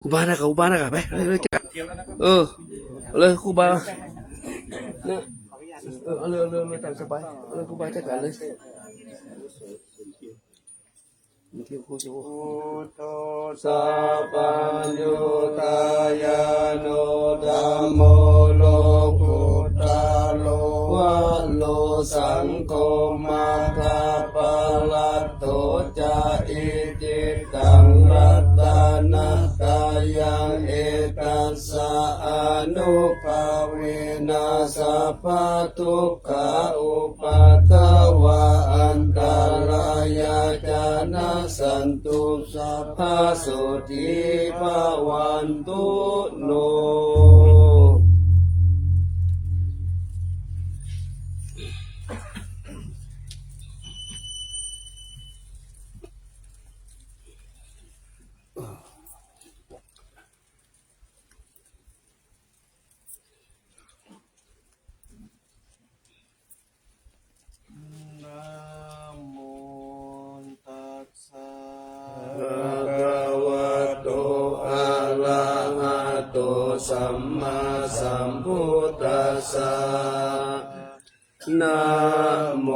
ครูบานะกับครูบานะกับไปเลยจัดเลยครูบาเนี่ยเอาเลยตามสบายเลยครูบาจัดการเลยพุทโธสัพพัญญูตายาโนธัมโมโลกุตตะโลวะโลสังโฆมัคคะปะลัตโตจะอิจิตังรัตนะกายังเอตัสสะอนุภาเวนะสัพพะทุกขาอุปัฏฐวะอันตรายาจานะสันตุสัพพะโสติภวันตุโนนะโมตัสสะภะคะวะโตอะระหะโตสัมมาสัมพุทธัสสะนะโม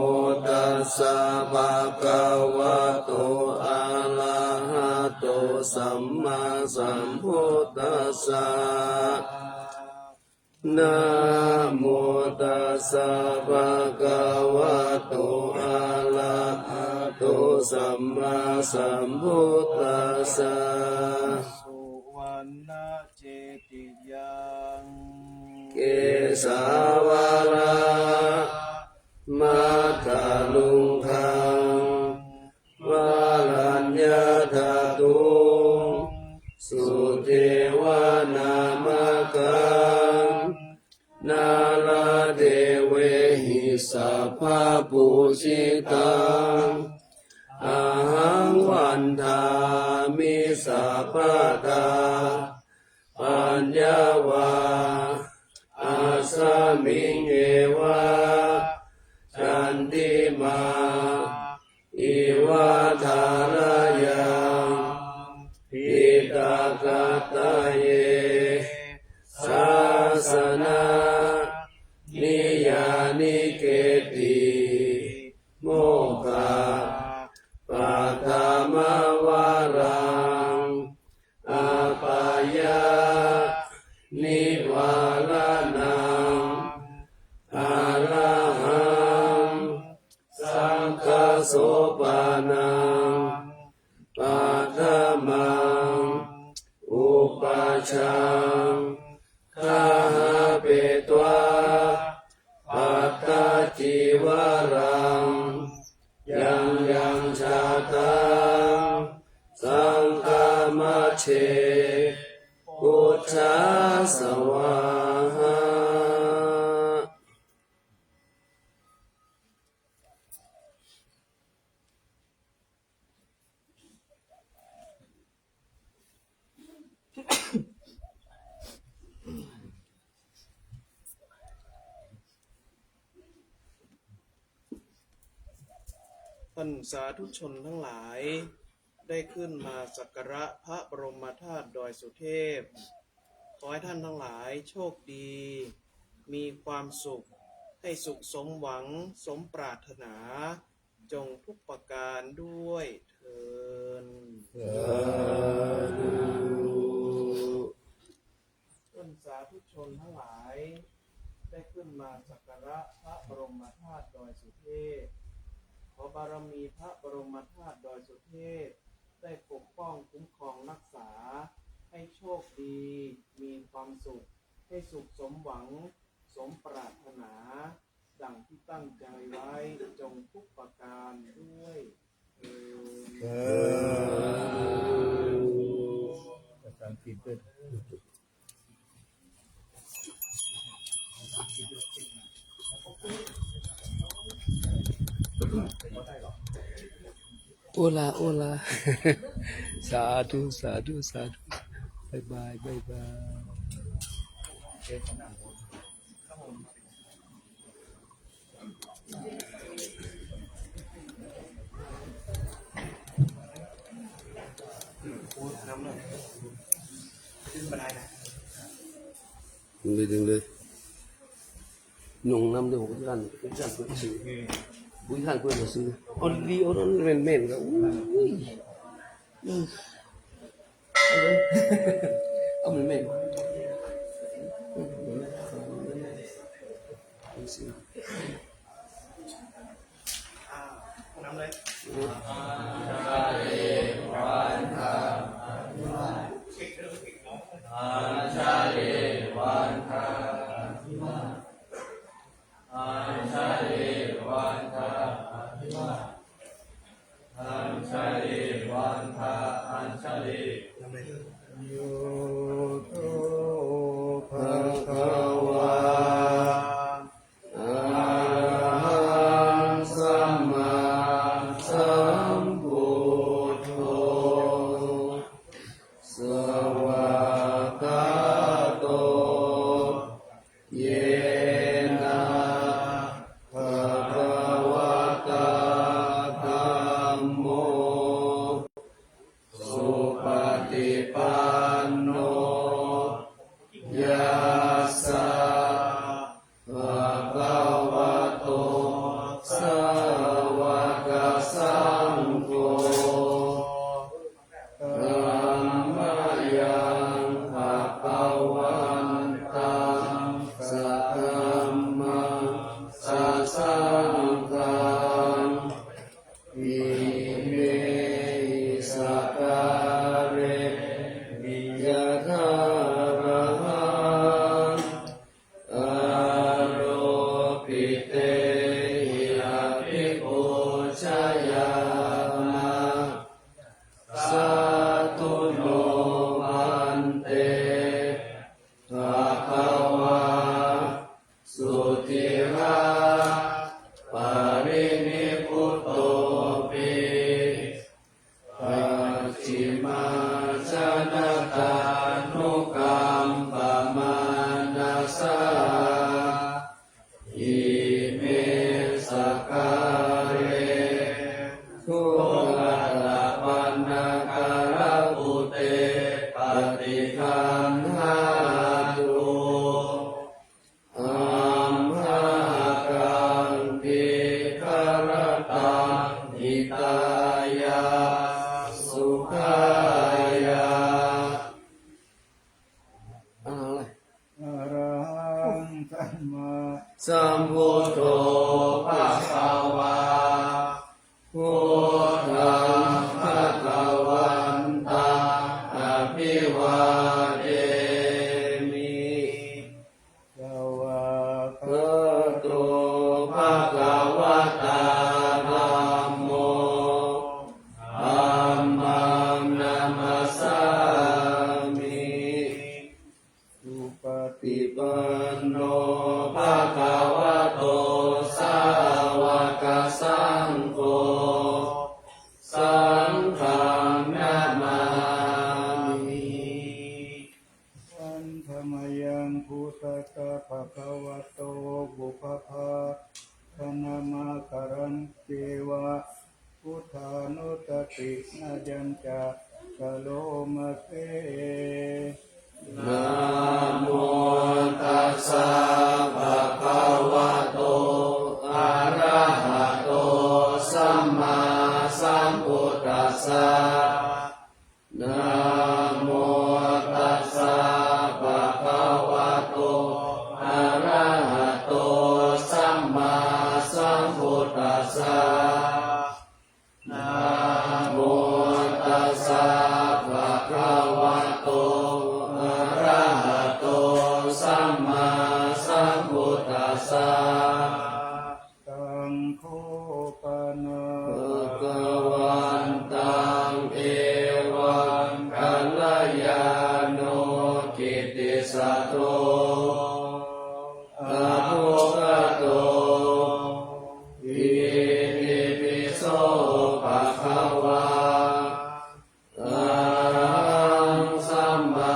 ตัสสะภะคะวะโตอะระหะโตสัมมาสัมพุทธัสสะนะโมตัสสะภะคะวะโตอะระหะโตสัมมาสัมพุทธัสสะสุวรรณเจติยังเกสาวาระมัทธลุงคังวาลัญญาธาตุสุเทวานามกังนาลาเทเวหิสัพพะปุชิตังอาหังวันทามิสัพพะทาปัญญาวาอาสามิงเอวะจันติมาอิวะทารยังพิตากาตาเยศาสนานิยานิเกติโมกขปัฏฐมวารังอาปายานิวาลานังอาระหังสังฆโสปานังปัฏฐมังอุปัชฌังคาหาเปตวาปัตตจิวารังยังชาตังสังฆมัชเชพุทธาสวาหาท่านสาธุชนทั้งหลายได้ขึ้นมาสักการะพระบรมธาตุดอยสุเทพขอให้ท่านทั้งหลายโชคดีมีความสุขให้สุขสมหวังสมปรารถนาจงทุกประการด้วยเถิดท่านสาธุชนทั้งหลายได้ขึ้นมาสักการะพระบรมธาตุดอยสุเทพขอบารมีพระบรมธาตุดอยสุเทพได้ปกป้องคุ้มครองรักษาให้โชคดีมีความสุขให้สุขสมหวังสมปรารถนาดังที่ตั้งใจไว้จงทุกประการด้วยเถิดการปิดด้วยโอลาสาธุบ๊ายบายน้ำ ขึ้นบันไดนะ ดึงเลยหนุ่งน้ำเดี๋ยวผมกันเพื่อนซื้อบุญท่านเพื่อนซื้อเอาดีเอานั่นเม่นก็อุ้ยเอาเม่นน้ำเลยโยโตภะคะวาอะระหังสัมมาสัมพุทโธสวากขาโตเยนะภะคะวะตาธัมโมสุปฏิปันโนยัสสะภะคะวะโตสาวกสังโฆธัมมายังภะคะวันตังสัทธัมมังสัสสังฆังอิเมสการเรมิยะทาระหังอโรปิเตหิอาภิปุชยามะสาธุโนมันเตภะคะวาสุติราปารินิพพุตโตปิปัจฉิมาชนะตานุกัมปมานาสาอิเมสการเรทุกัตตะปันนาการะอุเตปฏิคันหาตุอัมหากังปิคารตังหิตายาสุขายาอะไร อะระหังสัมมา สัมพุทโธภะคะวาพุทธังภะคะวันตังอภิวาเทมิ สวา ภะโตภะคะวะตาธัมโมธัมมังนามัสสามิ สุป ติปันโนภะคะวะโตสาวกสังโฆสังฆังนามามิ วันธรรมยังพุทธตาภะคะวะโตบุพพาธนามาการันเทวะพุทธานุตตินายัญจาสโลมเส นะโมตัสสะภะคะวะโตอะระหะโตสัมมาสัมพุทธัสสะนะโมตัสสะภะคะวะโตอะระหะโตสัมมาสัมพุทธัสสะนะโมตัสสะภะคะวะโตอะระหะโตสัมมาสัมพุทธัสสะ ตังโคปนะ ภะคะวันตังเอวังกัลยาโนกิตติสัตโตอะโภคโตอิติปิโสภะคะวาอะระหังสัมมา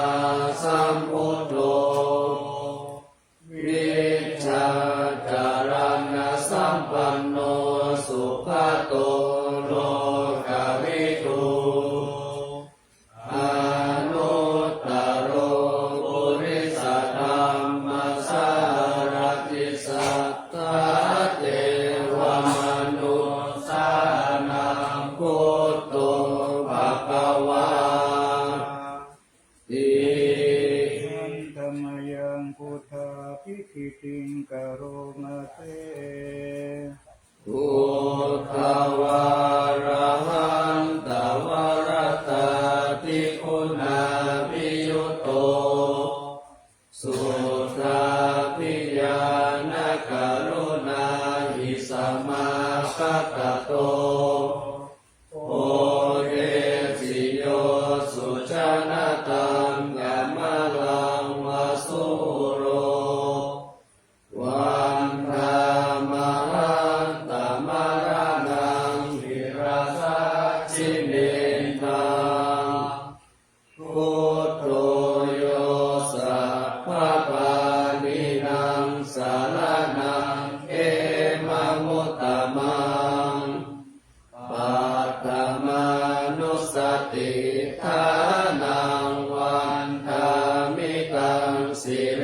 สัมพุทโธวิชชาจารณะสัมปันโนสุขโตโลกวิทูอนุตตโร ติ อันธรรมยังพุทธาภิคิติงกโรมาเต พุทธวาระหันตวรตาติคุณาภิยุตโตสุทาภิญาณกรุณาหิสมาคตโตโอเรสิโยสุชนะตังกัมมะลังวสุโรวันธามหันตมรณังวิราชชิเนตังพุทโธโยสัพพปานินังสารนังเอมะมุตตมังปัตตมานุสติทานังวันธามิตังสิเร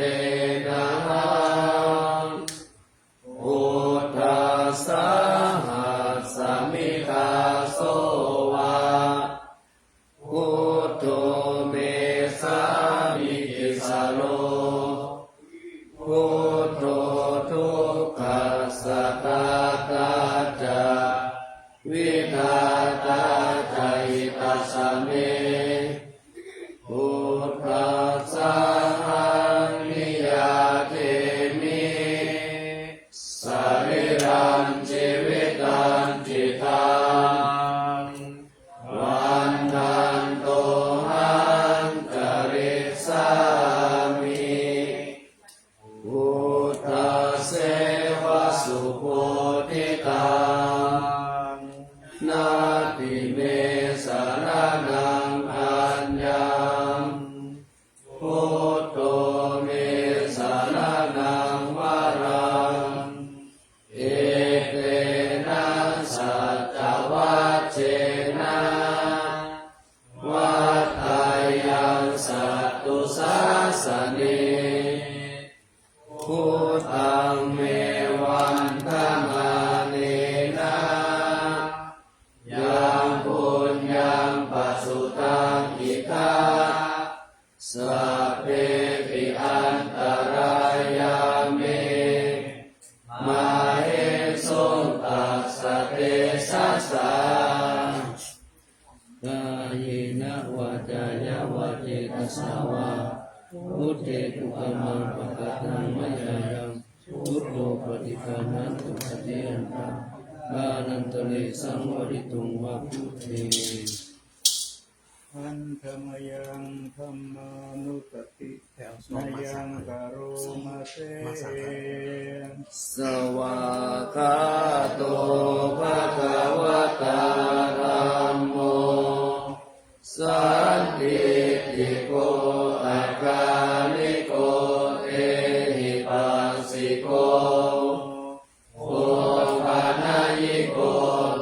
นะหังพุทธัสสะหัสสมิทาโสวะพุทโธเมสามิกิสโลพุทโธทุกขัสสะตาตาจาวิทาตาใจตัสสะเมพุทธัสสะหังนิยาเทมิสรีรังชีวิตังจิตังวันทันโตหังจริสามิพุทธเสวะสุโพธิตังนาติเมสารนังอัญญังพุทโธเมสารนังวรังเอเตนะสัจจวัชเชนะวัฏฏายังสัตตุสาสเนพุทธังเมวันธมาเนนะยังปุญญังปัสสุตังอิทาสัพเพปิอันตรายาเมมาเหสุตัสสะเตสัสสะกายนะวาจายะวะเจตสาวาพุทเทตุกมังปะกะตังมะยายังพุทโธปฏิภาณันตุสติยันตาบานันตเลสังวริตุงวะพุทเท อันธรรมยังธรรมานุสตินายังกโรมาเต สวากขาโตภะคะวะตาธัมโมสันติติโกอาการิโกเอหิปัสสิโกโอปานายิโก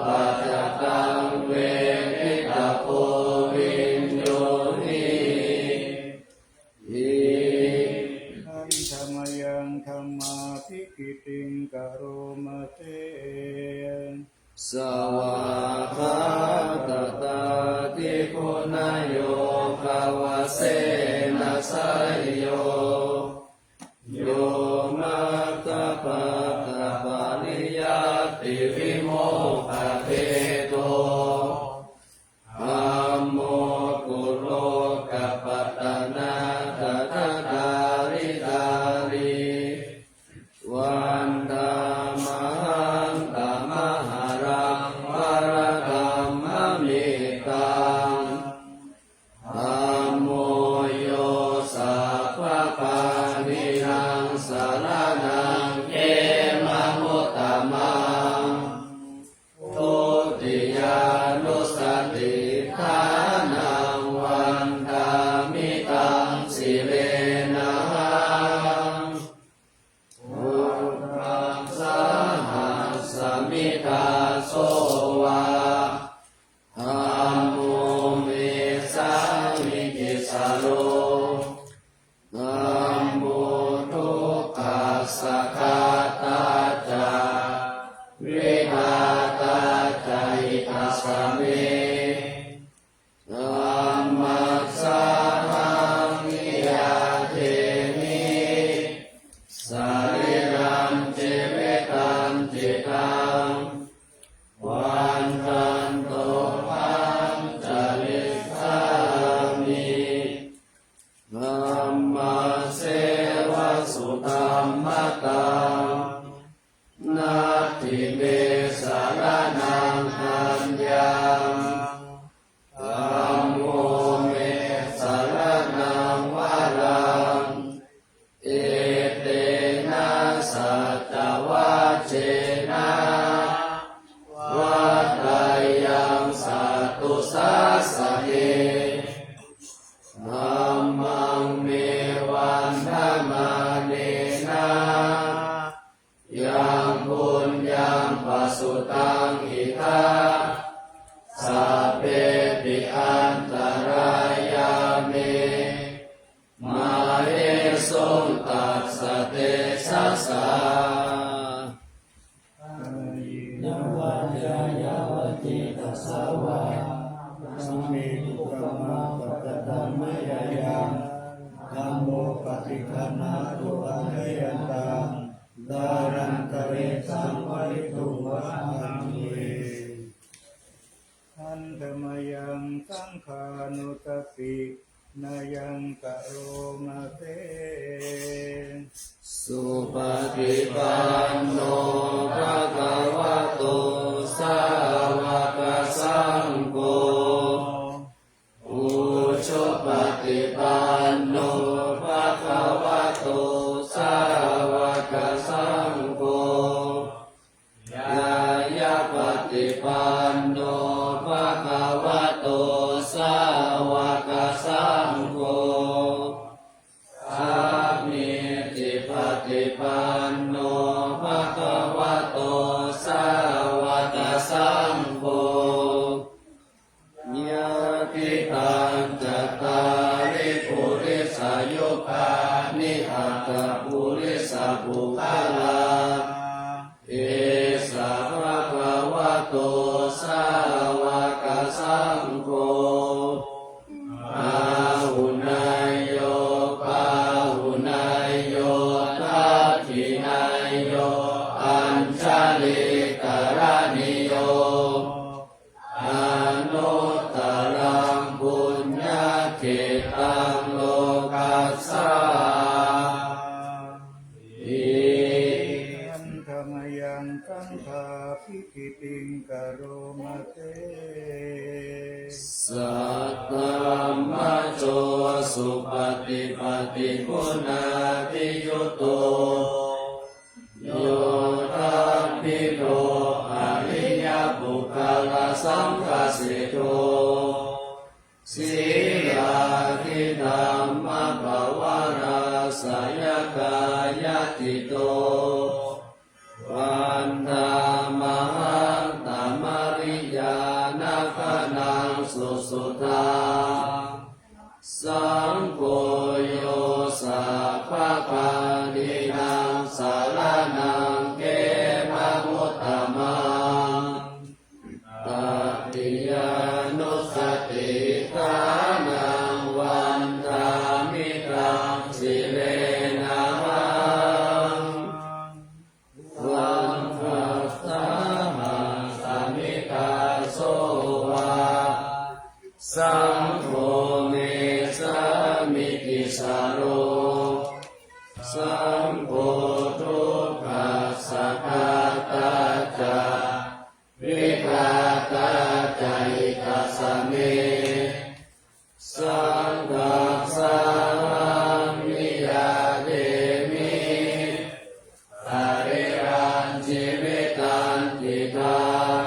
ปัจจตังเวทิตาโพวิญโยนิอิ อันธรรมยังธรรมาภิคิติงกโรมาเต สวากขาตตาติคุณโยภาวะเสนะสยโยโยมัคคปะกะปะนิยาติวิโมกขเทโตธัมโมกุโลกัปปะตะนาตถาตาริตาริวันธามหันตมหารังวรธัมมมิตังธัมโมโยสัพพปานินังสารนังเอมะมุตตมังทุติยานุสติทานังวันธามิตังสิเรนะหังพุทธังสาหัสสมิทาโสวะธัมโมเมสามิกิสโลธัมโมทุกขัสสะคาตาจาวิทาตาใจตัสสะเมธัมมัสสะหั ธัมมาเสวะสุธัมมตังนาทิเมสารนังคัญญังธัมโมเมสารนังวารังเอเตนะสัจจวัชเชนะวัฏฏายังสัตตุสัสสะเนธัมมังเมวันธมาเนนะยังบุญยังปัสสุตังอิทังสัพเพปิอันตรายาเมมาเอสุตัสสะเตสัสสะนวัฏยายาวติตัสสะวะสัมมิทุกขมังปัตตัมมยายังธัมโมปฏิคันหาตุอันยันตังดารันตะเรสังวริตุวะหังเวอันธมยังสังขานุตตินายังกะโรมาเตสุปฏิปันโนภะคะวะโตสาวกสังโฆอุชุปฏิปันโนภะคะวะโตสาวกสังโฆยายาปฏิปันโนภะคะวะโตสาวกสังโฆอามิติปฏิปันโนภะคะวะโตสาวกสังโฆญาติตังจัตตาริปุริสายุคานิอัตตปุริสปุคลาเอสะภะคะวะโตสาวกสังโฆอาหุนายโยปาหุนายโยทัตถินายโยอัญชลิกรณิโยอนุตตรังปุญญเขตังโลกัสสาอันธมยังสังขาภิกิติงกะโรมาเตสัตตมะโจสุปฏิปฏิคุณาภิยุโตโยทัพพิโรอริยบุคลสังฆสิโตสีลาทิธัมมะภวราสยกายติโตวันธามหังตมริยานาคนังสุสุทาสังโฆโยสัพพะปานินังสารนังเกมะมุตตมังตัตติยานุสติทานังวันธามิตังสิเลนะหังวันทัสสะหังสมิกาโสวาสังโฆเมสามิกิสาโรสังโฆทุกขัสสะกาตาจาวิกาตาจายิกัสสะเมสังฆัสสะมิยาเดมิอริรันจิวิตันติตัง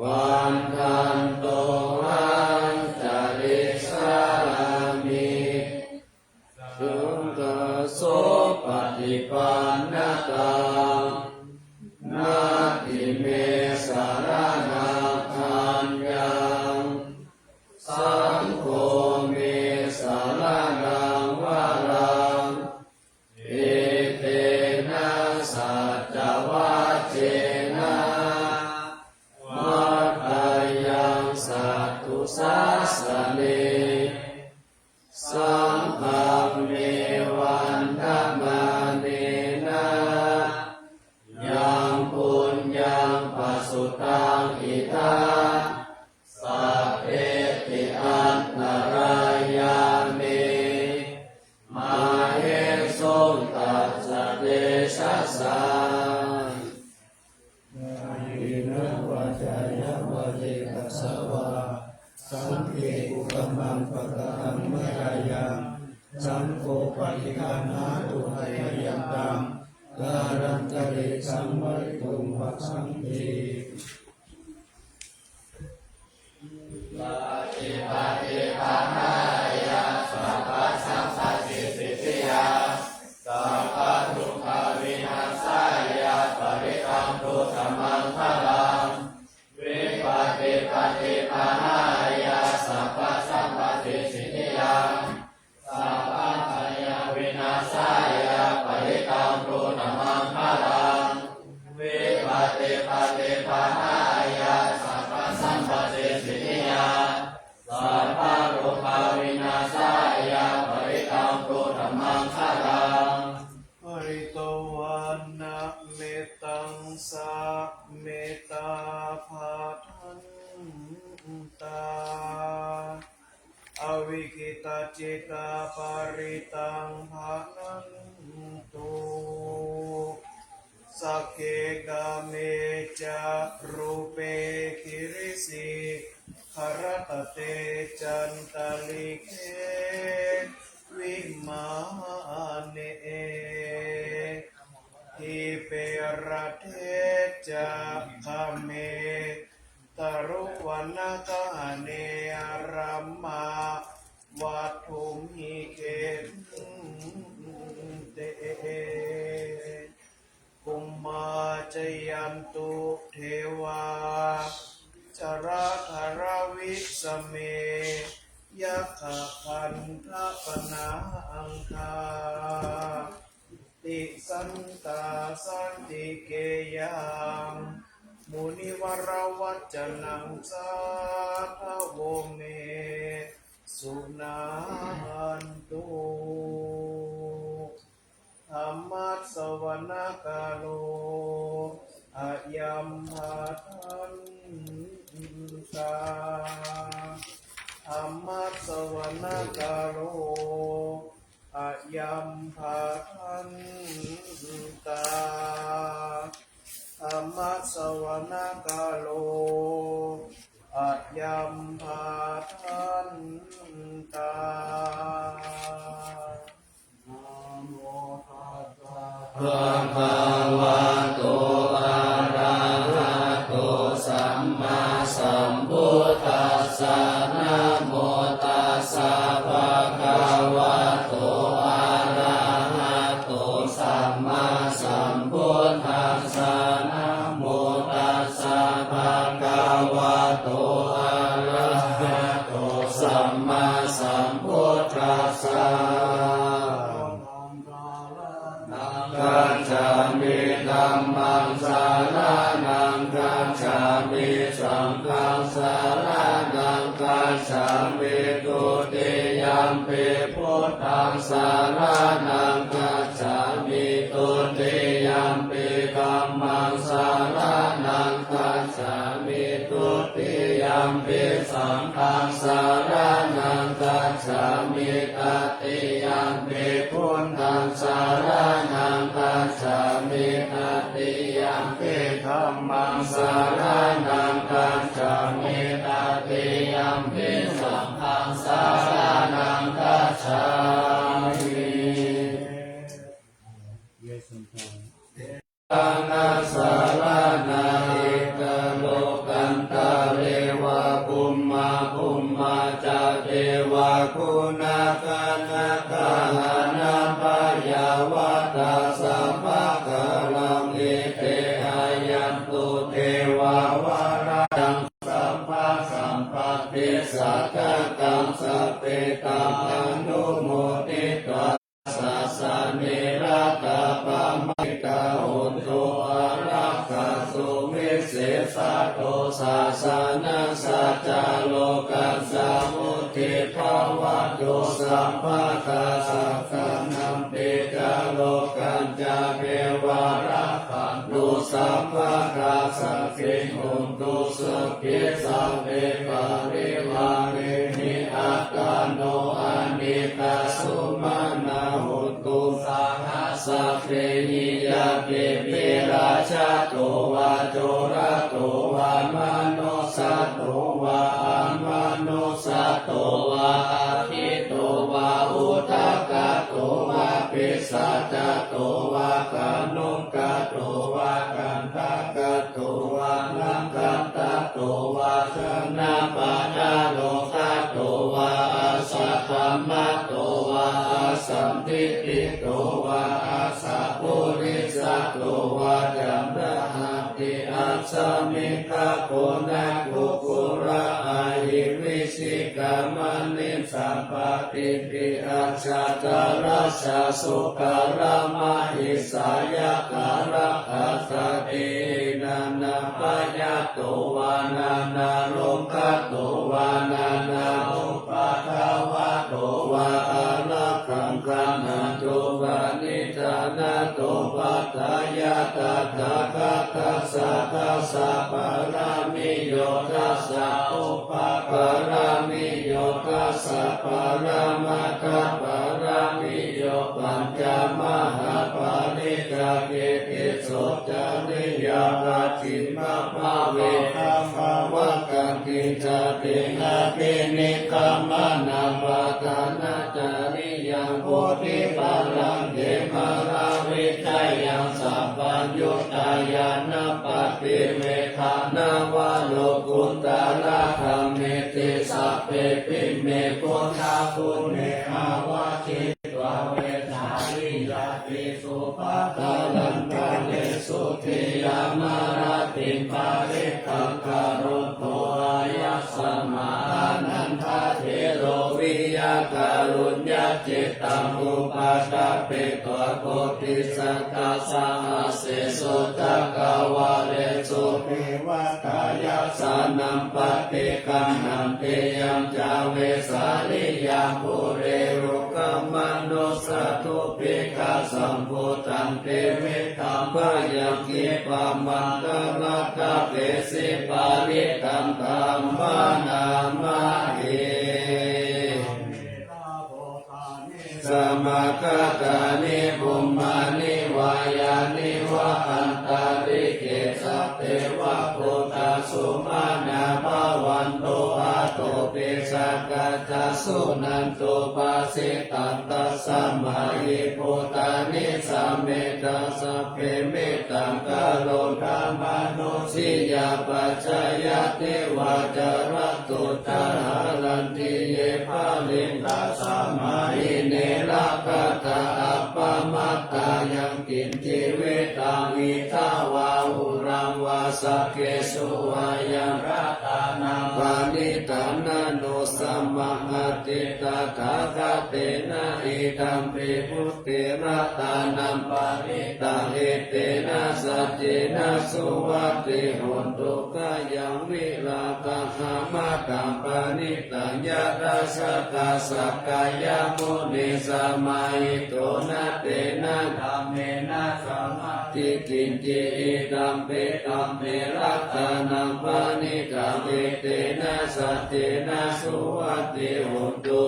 วันทันโตหังจาริสามิสุขโสปฏิปันนตังนาทิเมสารนังคัญญังสังโฆเมสารนังวารังเอเตนะสัจจวัชเชนะมัตตายังสัตตุสัสสะเนสังฆังเมวันธมาเนนะยังปุญญังปัสสุตังอิทังสัพเพติอันตรายาเม มังปะกะหังมะยายังสังโฆปฏิคันหาตุหะยังตังการันตะเรสัมมริตุมภสังเทปริโตวันนะเมตังสะเมตาภาทันตาอวิกิตาจิตาปาริตังภานันตุสักเกกาเมจารูเปคิริสิขรตเตจันตลิเกวิมาเนทิเปรเทจาคาเมตรุวันนกาเนอารัมมาวัตถุมิเกเตกุมมาจยันตุเทวาจราคารวิสเมยัคขพันธปนาอังคาติสันตาสันติเกยังมุนิวรวัจจนังสาทโวเมสุนันตุธรรมัสสวนกาโลอายัมหัทันตาธรรมัสสวนกาโลอายัมหัทันตาธรรมัสสวนกาโลอายัมหัทันตาภะคะวะโตอะระหะโตสัมมาสัมพุทธัสสะนะโมตัสสะภะคะวะโตอะระหะโตสัมมาสัมพุทธัสสะนะโมตัสสะภะคะวะโตอะระหะโตสัมมาสัมพุทธัสสะกัจฉามิธัมมังสารนังกัจฉามิสังฆังสารนังกัจฉามิตุติยัมปิพุทธังสารนังกัจฉามิตุติยัมปิธัมมังสารนังกัจฉามิตุติยัมปิสังฆังสารนังกัจฉามิตติยัมปิพุทธังสารนังกัจฉามิตติยัมปิธัมมังสารนังกัจฉามิตติยัมปิสังฆังสารนังกัจฉามิอานาสารนาอิกะโลกันตะเรวะภูมิมาภูมิมาจาเทวะคุณาคานาคานาปายาวะตาสัมภะกะลังอิเตอายันตุเทวาวาระดังสัมภะสัมภะติสักกะตังสัพเพตังอนุโมทิตวะสัสสะเนระตาปะมิกาหุนโตอารักขาสุวิเศษโตสาสนาสัจจโลกัสสมุทิภาวะโตสัมภะกะสัพพะนัมปิกาโลกันจาเกวาระขันตุสัมภะกะสัพพิหุนตุสุขิสัพเพปะริวาเรหิอาการโนอานิตาสุมานาหุตุสังฆสัพเพหิยาเกปิราชาโตวาโจระโตวามโนสัตโตวาอามโนสัตโตวา ปิสัจจโตวาคานุกะโตวากันตะกะโตวาลังกันตะโตวาชนะปัญญาโลกะโตวาอาสัพพมะโตวาอาสัมทิติโตวาอาสัพพุริสัตโตวาจัมระหัตติอัสสมิกะโกนะกุกุระอาหิวิสิกามันิสัมปติปิอัจฉาราชสุการะมหิสายะการะอัสสตินานาปยะโตวานานาโลกะโตวานานาอุปาทาวะโตวาอาลักขังกังนันโตวานิธานาโตปัตตายะตถาคตัสสะตัสสะปะรามิโยตัสสะอุปาปะรามิโยตัสสะปะรามาคัปปะรามิโยปัญจมหาปาริกาเกติโสจาริยาปัจฉิมภาเวนะภาวะกันติจาเตนะเกนิกามานาปะทานาจาริยังโพธิปัลลังเขมาราวิจัยยังสัพพัญญุตายานะปฏิเวทานาวะโลกุตตะระธรรมเมติสัพเพปิเมปุณาปุณเนอาวะชิตวะเวทาริยาติสุปะตะลันตะเนสุติยามาราติปาริกังคารโตอายัสสมานันทาเทโรวิยาการุญญาจิตตังอุปาทาเปตวะโกติสัตตาสังอาเสสุจักวาเลสุเทวตายาสานัมปฏิกังนัมเตยังจาเวสาลิยังปุเรรุกขมนุสตุปิกาสัมพุตังเตเวตัมปะยังกิปะมันตะละกะเปสิปาริตัมธัมมานามาเอสมาคตานิบุมมานิวายานิวะอันตาริเกสัพเทวะโพธาสุมานาภาวันโตอาโตปิสักกะจัสสุนันโตปัสสิตันตัสสะมาหิโพธานิสัมเมตัสสะเพเมตังกะโลธรรมนุสิยาปัจจยติวาจาระตุตาหารันติเยภาลิงตัสสะมาหิเนระกะตาอัปปมัตตายังกินจิเวตังวิทาวาหุรังวาสะเกสุวายังรัตานังปานิตานาโนสัมมาติตาถาคเตนะอิตัมปิพุทธิรัตานัมปานิตาเหเตนะสัจเจนะสุวัติหุนตุกะยังวิลาภะหามาตัมปานิตัญญาราสตาสักกายมุนิสมาหิโตนะเตนะธัมเมนะสัมมาทิกินจิอิตัมเปตัมเปรัตตานัมปานิตังเอเตนะสัจเจนะสุวัติหุนตุ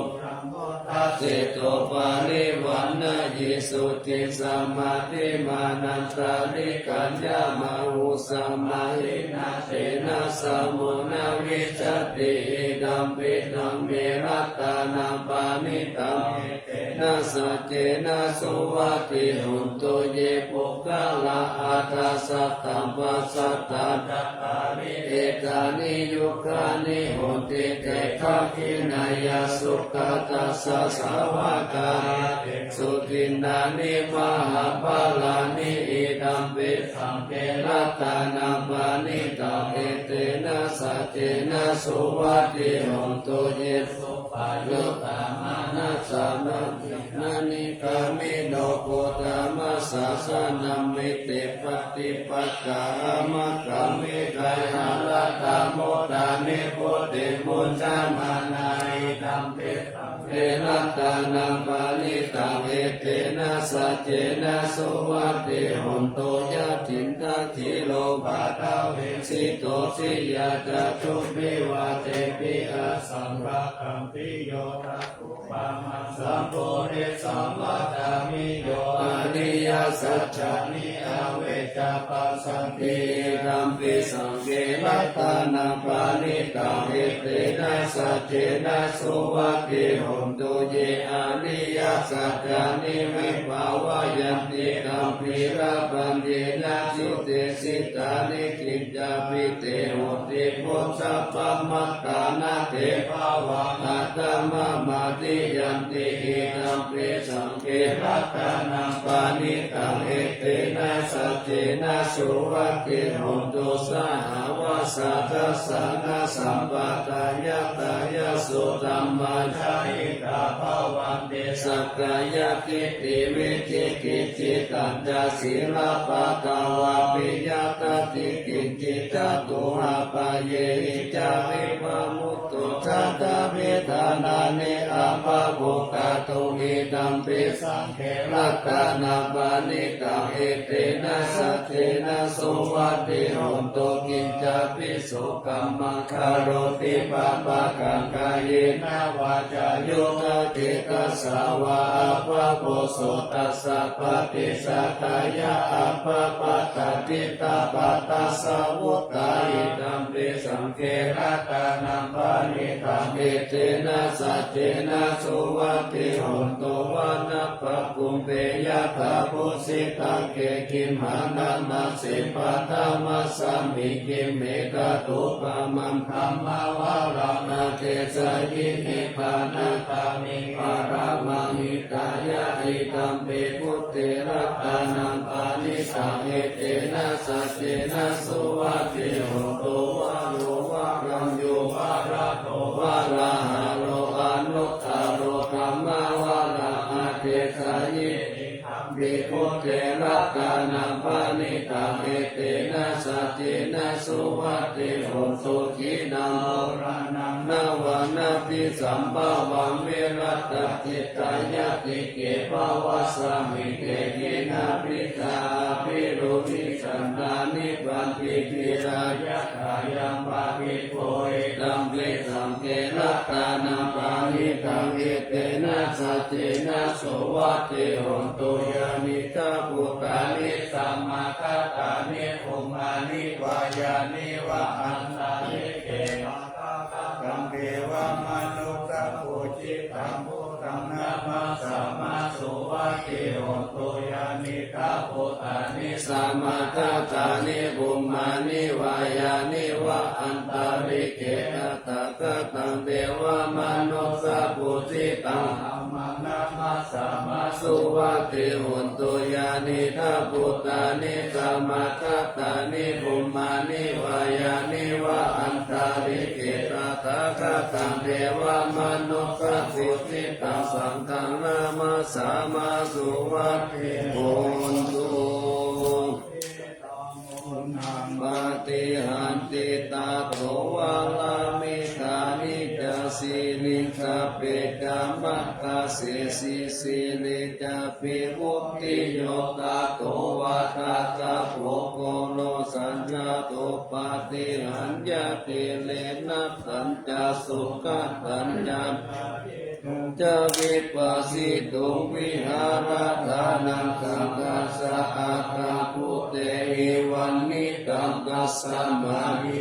ทัสเสโตปาริวันนะยิสุติสัมมาทิมานันตาริกัญญามาหุสัมมาหินาเตนะสัมมุนาวิจติอิดัมปิตังเมรัตตานัมปานิตังเอเตนะสัจเจนะสุวัติหุนตุเยปุกะละอัตถสัตตัมปัสสัตตาจัตตาริเอตานิยุคานิหุนติเตถะขินายาสุขตัสสะสาวกาสุตินานิมหาภาลานิอิดัมปิสัมเปรัตตานัมปานิตังเอเตนะสัจเจนะสุวัติหุนตุเยสุปายุตตามานะสานัมปินานิกามิโนโพธามัสสะสะนัมมิเตปฏิปักขามะกามิกายาลัตตาโมตานิโพธิมุจจามานาอิตัมปิตังเอรัตตานัมปานิตังเอเตนะสัจเจนะสุวัติหุนตุยะถินทัคขิโลภะทาเวสิโตสิยะจัตุปิวะเตปิอะสัมภะคัมปิโยทัพพุปะมัสสัมปุริสัมวัฏฏามิโยอริยสัจจานิอเวช จะปัสสันติ ธัมปิสังเกรัตนาปานิตังเอเตนะสัจเจนะสุวัตติหนตุเยอานิยสัจจานิวิภาวะยันติธัมปิระปัญเยนะจิเตสิตานิกิจจาปิเตโหติพุทธัพพมัตตานาเทภาวะอัตตมะมาติยันติหิธัมปิสังเกรัตนาปานิตังเอเตนะสัจเจนะสุวัตติหนตุสหาวาสัทธัสสะนะสัมปตายะตายะสุตัมมาชาอิตาภวันเตสักกายทิฏฐิวิจิกิจจิตัญญาศีลปะกวาปิยตติกิจจิตตุหะปะเยหิจาริปะมุตตุจัตตาเวทนาเนอะปะโภคตุหิตัมปิสังเขรัตนาปานิตังเอเตนะสัจเจนะสุวัตติหนตุกิจจาปิสุกัมมังคารติปะปะกังกายเยนะวาจายุตติตัสสาวะอะปะโพโสตัสสะปะติสัตตายะอะปะปะตติตาปะตัสสะวุตตาอิตัมปิสังเขรัตนาปานิตังเอเตนะสัจเจนะสุวัตติหนตุวานะปะกุมเปยะถาพุสิตังเกกิมหานานาสิปัตตมัสสามิกิมเมกะตุปะมัมธัมมาวารานาเทสยินิพานาตามิปารามาหิตายะอิตัมปิพุทธิรัตนังปานิสังเอเตนะสัจเจนะสุวัตติโหตุวาโลวารังโยวาระโตวาระหะโลอนุตตโรธัมมาวาระอาเทสยิบิพุทธิรัตนังปานิตังเอเตนะสัจเจนะสุวัตติโหตุขีนังโมระนังนาวานาปิสัมภาวังเวรัตติตายะติเกภวะสามิเกกินาปิตาปิโรมิสันตานิปันติกิรายะทายังปะปิโพยตัมปิสังเกรัตนาปานิตังเอเตนะสัจเจนะสุวัตติโหตุยานิตาปุตตานิสัมมาคัตตานิภูมานิวายานิวะอันตานิเกมาตังเทวมนุสสะโพจิตังพุทธังนามาสัมมาสุวัตติโหตุยานิตาปุตตานิสัมมาคัตตานิภูมานิวายานิวะอันตาริเกนะตะกะตังเทวมนุสสะโพจิตังธัมมังนามาสัมมาสุวัตติโหตุยานิตาปุตตานิสัมมาคัตตานิภูมานิวายานิวะอันตาริเกนะตะกะตังเทวมนุสสะโพธิตังสังฆังนามาสัมมาสุวัตติโหตุปฏิหันติตาโตวาลามิตานิจาสิลิกาเปกามัคคาเสสิสิลิกาปิมุตติโยตาโตวาตาตาโภโกโลสัญญาโตปฏิหันยาติเลนะตัญจสุขตัญญาจะวิปัสสิตุวิหารทานังคังกัสสะอาคาพุเตหิวันนิตังกัสสะมาหิ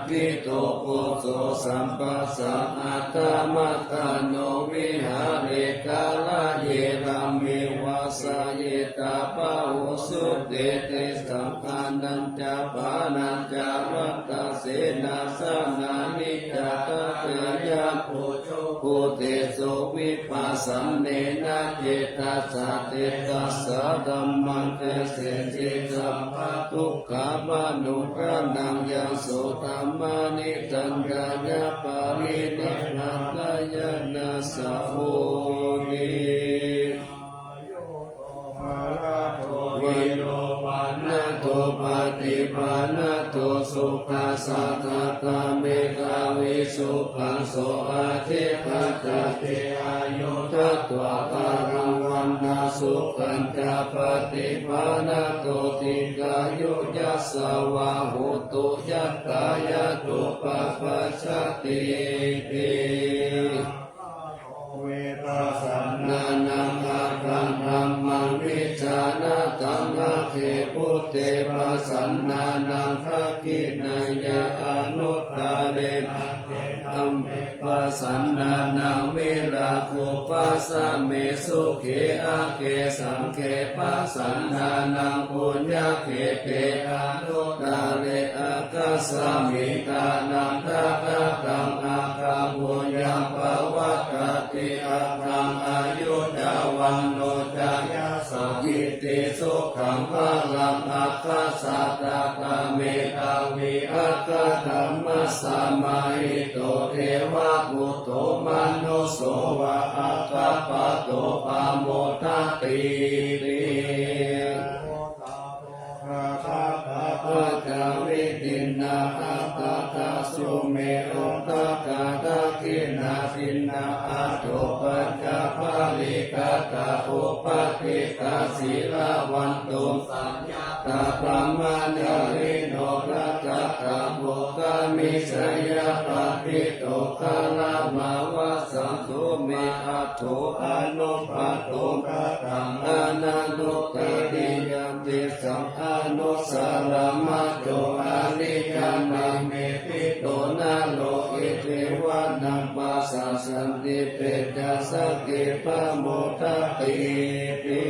ปิโตปุโสสัมปัสสะอาตมัตตโนวิหาเรกาลเยรามิวาสเยตาปะโหสุเตเตสัมปันนัญจาปานัญจาวัตตะเสนาสนานิจจตะเตยะโพโชโพเตโสวิปัสสันเนนะเจตัสสะเตตัสสะธัมมังเตเสจิสัมภะทุกขมนุกะนังยังโสธัมมานิตัญญายะปารินิพพานายนะสัพโพนิวิโรปันนโตปฏิปันนโตสุขัสสะตะเมกาวิสุขังโสอาทิปัจจเตอายุทัตวะตารังวันนาสุขันจปฏิปันนโตติกายุยัสสะวะหุตุยัตตายะตุปะปัสสติติเวทัสสะนานังอาคังธัมมังวิจานะธัมมะเข พุทเทปัสสันนานังทักขินายะอนุตตเรนะธัมเมปัสสันนานังวิราคุปัสสะเมสุเขอาเกสังเขปัสสันนานังปุญญเขเตอนุตตเรอาคัสสมิตานังทัตตังอาคาปุญญังภวัตติอาคังอายุจาวันโนจายาสกิติสุขังภะลังอัคคัสสะตตะเมตาวิอัคคธัมมัสสะมาหิโตเทวะปุตโตมโนโสวะอัคคปะโตปะโมทัตติปัจจวิตินาอัปปะกะสุเมอุตตะกะตะกินาทินาอัตโตปัจจภาลิกะตะอุปติกะศีลาวันตุสัญญาตะปะมะญะริโนรัตตะบุกะมิสยะปะปิโตคาลามาวะสังโฆเมอัตโตอนุปัตโตกะตังอนันตุตติยัมปิสัมอนุสารมัจโตอานิยานังเมปิโตนาโลอิเทวานังปัสสะสันติเปจัสสะเกปะโมทัตติปิ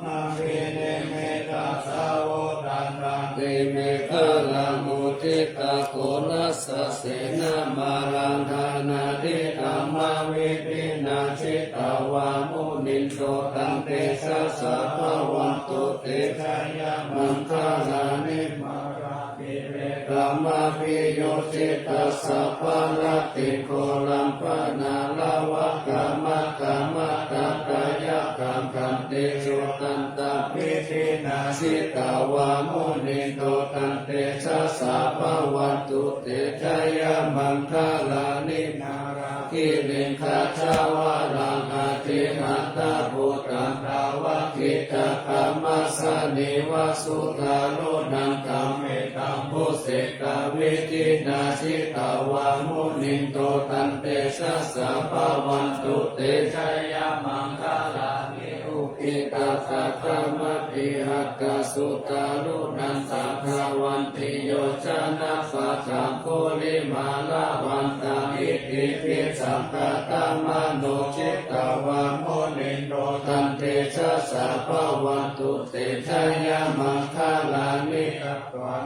นาเวเนเมตาสาวตันตังเตเมฆลังมุทิตาโกนัสสะเสนามาลังธานาทิธรรมวิปินาชิตาวามุนินโตตันเตสะสะภะวันตุเตชะยะมังคลานิมาราภิเรกามาภิโยชิตัสสะภะละติโกลัมปนาลาวะกามะกามะตะกายะกัมขันติสุตันตปิทินาสิตาวามุนินโตตันเตชะสะภะวันตุเตชะยะมังคลานินาราคิริงคาชาวารังอาทิหันตาภูตังภาวะกิตะคัมมัสสะนิวาสุตาโลนังกัมเมตังพุเสกาวิจินาสิตาวามุนินโตตันเตชะสะภะวันตุเตชะยะมังคลานิอุปิตาสัตตมติหักกสุตาโลนังสังฆวันติโยชนะปัจจังโคลิมาลาวันตังอิติปิสัมปตะมโนจิตตาวามุนินโตตันเตชะสะภะวันตุเตชะยะมังคลานิ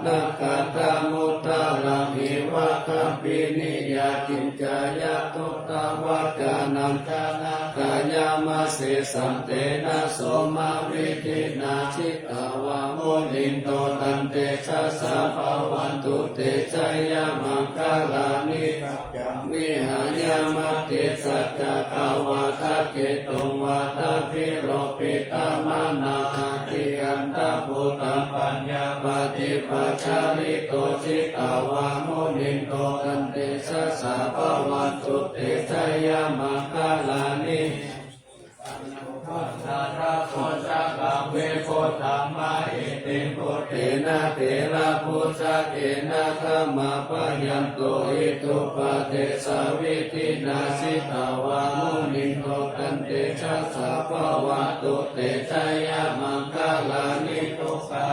นักขัตตะมุตตะลังหิวะคัมปินิยากินจายะตุตตะวัจจานังชนะกายามาเสสัมเตนะโสมาวิทินาชิตาวามุนินโตตันเตชะสะภะวันตุเตชะยะมังคลานิวิหายามติสัจจะภาวะทักเกตุงวาทะพิโรปิตามนาคาติอันตะภูตังปัญญาปฏิปัจจาริโตจิตตาวามุนินโตตันเตชะสะภะวันตุเตชะยะมังคลานิพุทธะโพชะกังเวโพธัมมาเอติพุทเทนะเถระพุทธะเถนะธัมมาปะยันโตอิทุปะเทสาวิตินาสิตาวามุนินโตตันเตชะสะภะวันตุเตชะยะมังคลานิทุปะ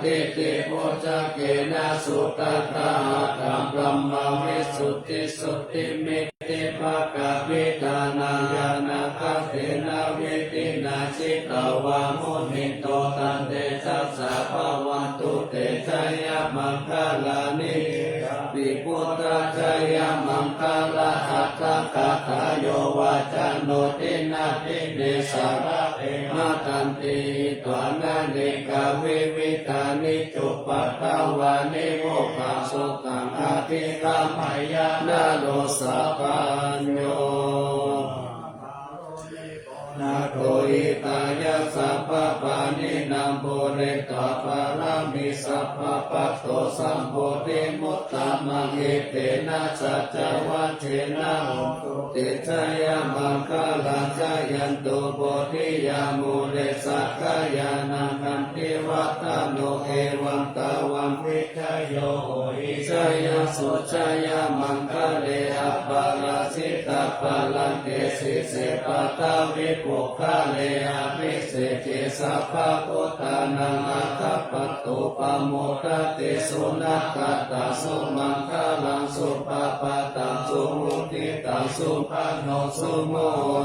ติติโพชะเกนะสุตตะหะธัมมัมมวิสุทธิสุทธิมิติภะกะวิตานังญาณคัตเถนะวิตินาชิตาวามุนินโตตันเตชะสะภะวันตุเตชะยะมังคลานิปิพุทธะชยะมังคลาหัตถะคาถาโยวาจโนตินาติเดสะระเอมาตันติตวานาเนกาวิวิตานิจุปะตาวานิโมกขสุขังอภิกรรมยานาโลสะปัญโยนาโตอิตายะสัพพะปานินัมโพเรตาปารามิสัพพะปัตโตสัมโพธิมุตตะมังเอเตนะสัจจวัชเชนะโหตุเตชะยะมังคลังชายันตุโพธิยามุเรสักขายานังคันติวัตโนเอวังตาวังวิชโยโหอิชยสุชยมังคเลอปปาราสิตา ปะลันเตสิเสปะตาวิปุคาเลอภิเศกิสัพพะพุทธานังอัคคปัตตุปะโมทติสุนัขตาสุมังคลังสุปะปะตังสุมุติตังสุปันโนสุโม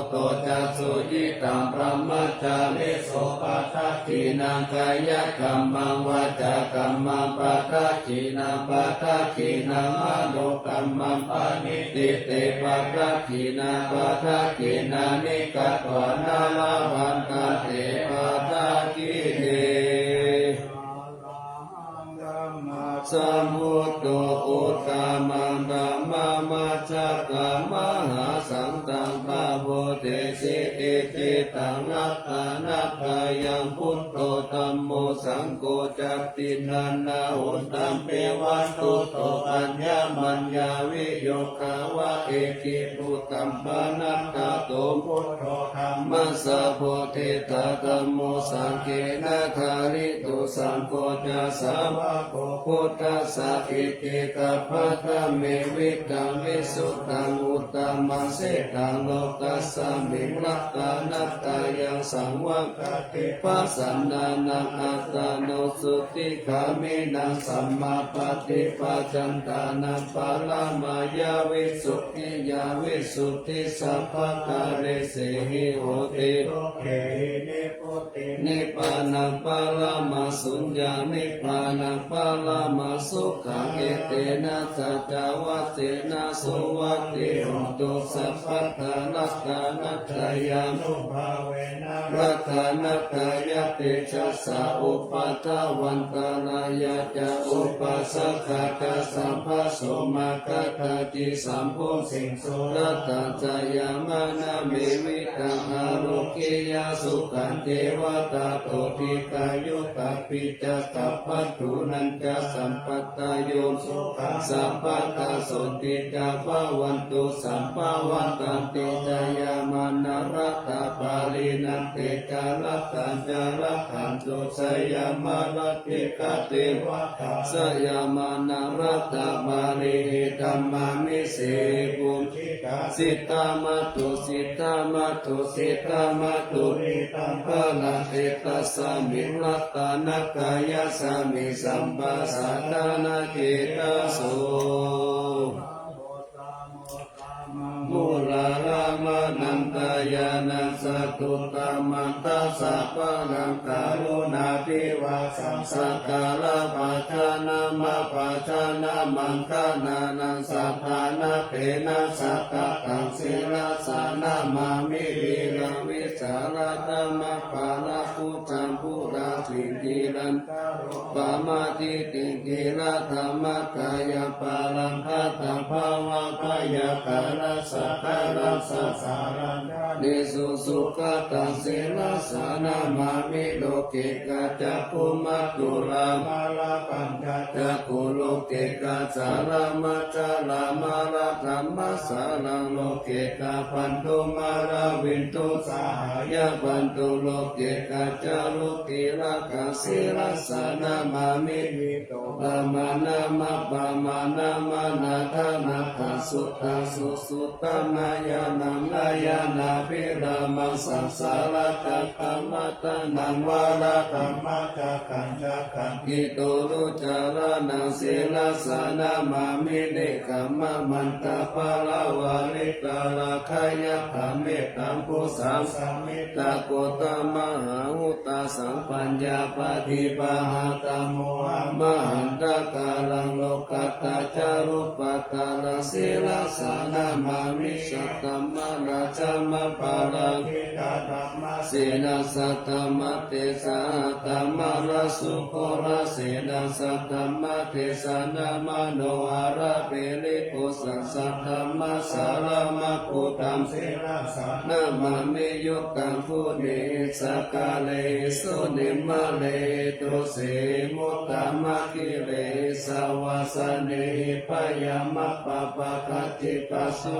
โตจัสสุยิตังพระมัจจาริโสปัฏฐกินังกายกัมมังวาจากัมมังปัฏฐกินังปัฏฐกินังมโนกัมมังปานิติเตปัฏฐกินังปัฏฐกินังนิกัตวานาลาวันตันเตปัฏฐกิเตสัมพุทโธอุตตมังธัมมังมัจจกัมมหาสังฆังปะโพเตสิอิจิตังอัตตานัตถายังพุทโธธัมโมสังโฆจัตตินันนาหุนตัมเปวันตุโตอัญญมัญญาวิโยคาวะเอกิปุตตัมปานัตตาโตพุทโธธัมมัสสะโพธิตาธัมโมสังเกนะคาริตุสังโฆจะสาวะโกพุทธัสสะอิติกัปปะทะเมวิตังวิสุทธังอุตตมังเสตังโลกัสสมิงลักขณัตตายังสังวัคติปัสสันนานังอัตตาโนสุติกามินังสัมมาปฏิปัจจันตานังปะละมายาวิสุทธิยาวิสุทธิสัพพะกาเรเสหิโหตินิพพานังปะละมาสุญญานิพพานังปะละมาสุขังเอเตนะสัจวัตเตนะสุวัตติโหตุสัพพะทานัตตานัตถายานุภาเวนะรัตถานัตถายะเตชัสสะอุปัฏฐวันตาลายะจะอุปัสสะกะกะสัมภะโสมาคะทาติสัมพุสิงสุรัตถะจายามานะเมวิตังอาโรกิยาสุขันเทวตาโตติกายุตาปิจักขัพพัตถุนันจะสัมปัตตาโยสุขังสัมปัตตาสุติจาภวันตุสัมภวันตันติจายามานะรัตตาปาลินันเตจารัตตัญจารัตถันตุสยามารัตติกาเตวะสยามานะรัตตาปาลิธัมมามิเสปุสิตามาตุสิตามาตุสิตามาตุริตังพลังเตตัสสะมิลัตตานักกายสามิสัมปัสสะทานาเกตาโสมุลาลามานันตายานัสสตุตามันตัสสะปะลังกาลุนาภิวาสังสักการะปัจจานามาปัจจานามังคานานังสัทธานาเปนะสักกะตังศิลาสานามามิวิรังวิสารธรรมปาลาภูจังภูราสิกิรันปามาติติกิราธรรมกายปาลังคัตถะภาวะพยาการะสักการะสัสสารันนิสุสุขตังศิลาสานามามิโลกิกัจจภูมัตตุรามาลาปัญจจักขุโลกิกัจจารามัจจารามาลาธรรมสารังโลกิกาปันตุมาราวินตุสาหายปันตุโลกิกัจจารุติระกังศิลาสานามามิวิโตปะมานามาปะมานามานาธานาคัสุตาสุสุตมายานังลายานาภิรามังสังสารกัปปะมัตตานังวาระธรรมจักขันจักขันกิโตรุจารานังศิลาสานามามิเนกัมมะมันตาภาลาวาลิกาลาคายะธรรมเมตัมปุสังสัมมิตาโกตมหาหุตาสัมปัญญาปฏิปะหะตัมโมหมหันตกาลังโลกัตตาจารุปัตตาลศิลาสานามามิสัตตมะราชมะปาลังเสนาสัตตมะเตสะตัมมะราสุโคราเสนาสัตตมะเทสานามโนอาระเปริโกสัสสัตตมะสารมะกุตัมเสนาสัตนามามิยุตังภูเนสกาเลสุนิมะเลตุเสมุตตมะกิเลสวาสเนปยามะปะปะคัติปัสสุ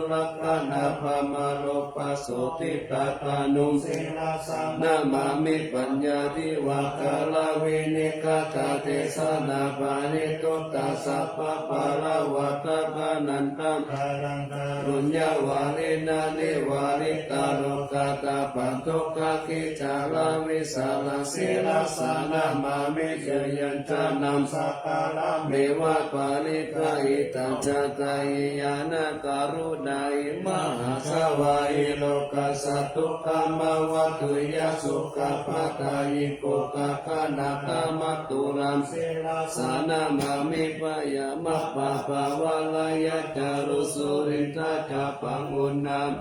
ลักขณะภามะโลปัสสุติตาตานุเส ลาสัง นามามิปัญญาทิวากาลาวินิกาตาเทสนาปานิตุตตาสัพพะปาราวัตตานันตัม กาลังกา รุญญาวาลินานิวาลิตาโลกาตาปันทุกขกิจาลาวิสาลสิลาสานามามิเจยัญจานัม สักการะ เมวะปาลิกาอิตัจจตายยานาการุณาอิมหาสวายโลกัสสตุกามาวะตุยาสุขปะทายิโกกะคานาคามัตุรัม เสลา สานามามิปยามะปะปะวะลายะจารุสุรินทาจาปังอุณาม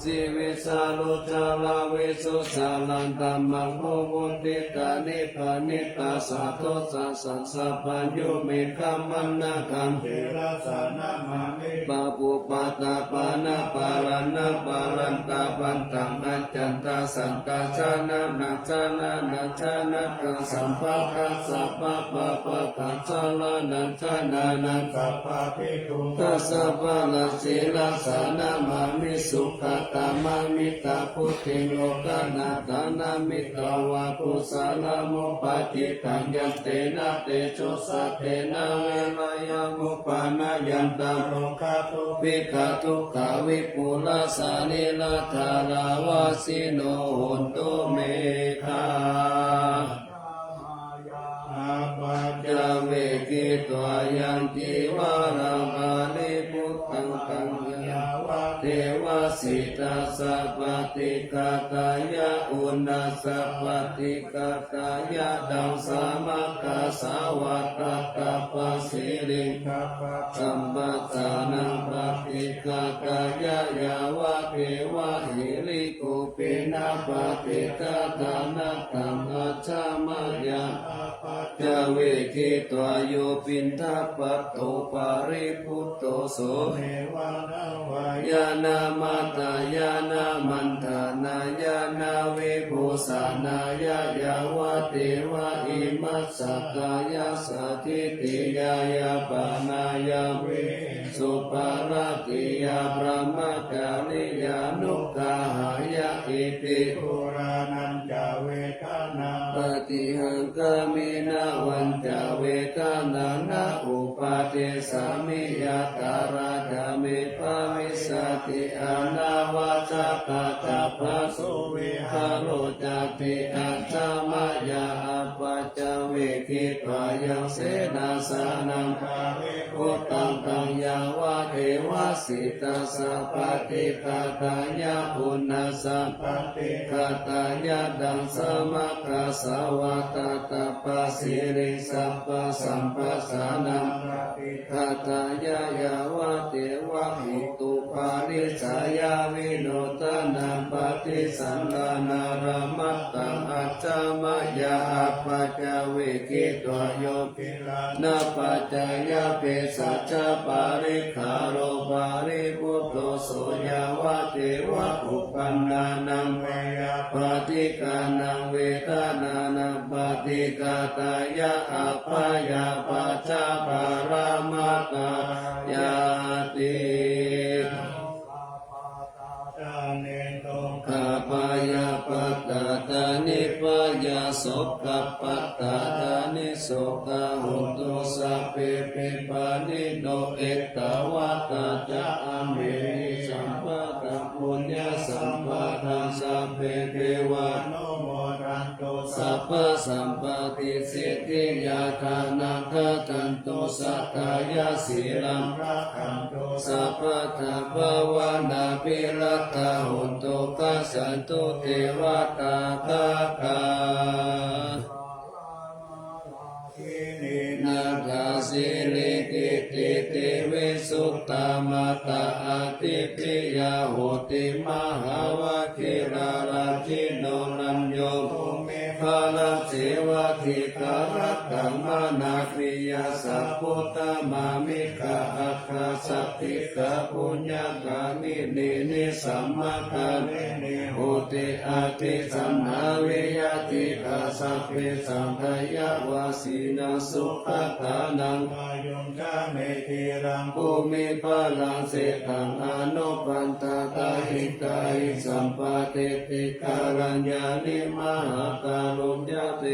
ชีวิสาลุจาลาเวสุสาลันตัมมังโมมุติตานิพานิตาสาธุสัสสัสสะปัญโยเมคัมมันนาคัม เสลาสานามามิ ปะปุปะตาปานาปารานาปารันตาปันตังนัจจันตาสันตาชานานาชานานาชานากังสัมภะกัสสะปะปะปะกัสสะลานาชานานา สัพพะภิกขุ ตัสสะปะละสีลาสานามามิสุขตามามิตาพุทธิโลกานาตานามิตาวะกุสาลามุปาติตัญญันเตนะเตโชสัตเตนะเวลายามุปานายันตัง โลกาตุ วิกาทุกขาวิปุลาสานิลาธาราวาสิโนโหนตุเมฆา อาบัติ จาเวกิตวายันติวาราภาลิพุทธังกังยาวะเทวสิตาสัพพติกาตายะอุณาสัพพติกาตายะดังสามะกาสาวัตตะกัปปะสิริง กัปปะ สัมปัตตานังปฏิกาตายะยาวะเทวะหิริโกปินาปฏิกาตานาตังอาชามายาจาเวกิตวโยปินทปัตโตปาริพุตโตโส เทวะนาวย านามาตายานามันธานายานาเวโภสานายายาวะเทวะอิมัสสกายาสาธิติยายาปานายาเวสุปาราติยาพระมกาลิยานุกาหายาอิติ ปุรานันจาเวทนา ปฏิหังกามินาวันจาเวกานานาอุปาเทสามิยาตาราธามิภาวิสติอานาวาจาตาตาภาสุวิหาโรจติอัจจามายาปัจจเวกิตวายังเสนาสานัง คาเว พุทธังตังยาวะเทวสิตาสัพพติกาตายะอุณาสัพ ปฏิ กาตายะดังสมะกาสาวะตาตาปัสสิริสัพพสัมปัสสานัง ปฏิ กาตายะยาวะเทวะหิตุปาริสายาวิโนตนาปฏิสังฆานารามัตตังอัจจามายาปัจจเวกิตวโย กิลา นาปัจจายาเปสัจจปาริขาโรปาริปุตโตโสยาวะเทวะอุปันนานัง เวยา ปฏิกานังเวทนานังปฏิกาตายะอัปปายาปัจจปารามาตายาติ จาเนโต ข้าพายาปัตตาตานิปายาสกขปัตตาตานิโสกาหุตุสัพเพเปปานิโนเอตตาวะตาจะอเมหิสัมปะตะปุญญาสัมปะทังสัพเพเทวา โนโมทันโตสั สั พ พพสัมปติสิทธิยาทานังคตันตุสัตตายาสีลัง พระคันโต สัพพะทาภวนาปิรัตถาหุนตุกัสสันตุเทวตาคาคา ทินิ นาคาสิลิกิติเตวิสุตตามตาอาติปิยาโหติมหาวะคิราราชิโนนันโย เม ภาลเสวะทิการัตตังมานาคริยาสัพพุตตมามิกะอัคคาส สัพพิกาปุญญากามินีนิสัมมาการโหติอาติสัมมาวิยติกาสัพเพสังขยาวาสีนังสุขตานัง กายุงกาเมธีรัง ภูมิพลังเสกังอนุปันตาตาหิตาหิสัมปะเตติการัญญานิมหาการุญญาเต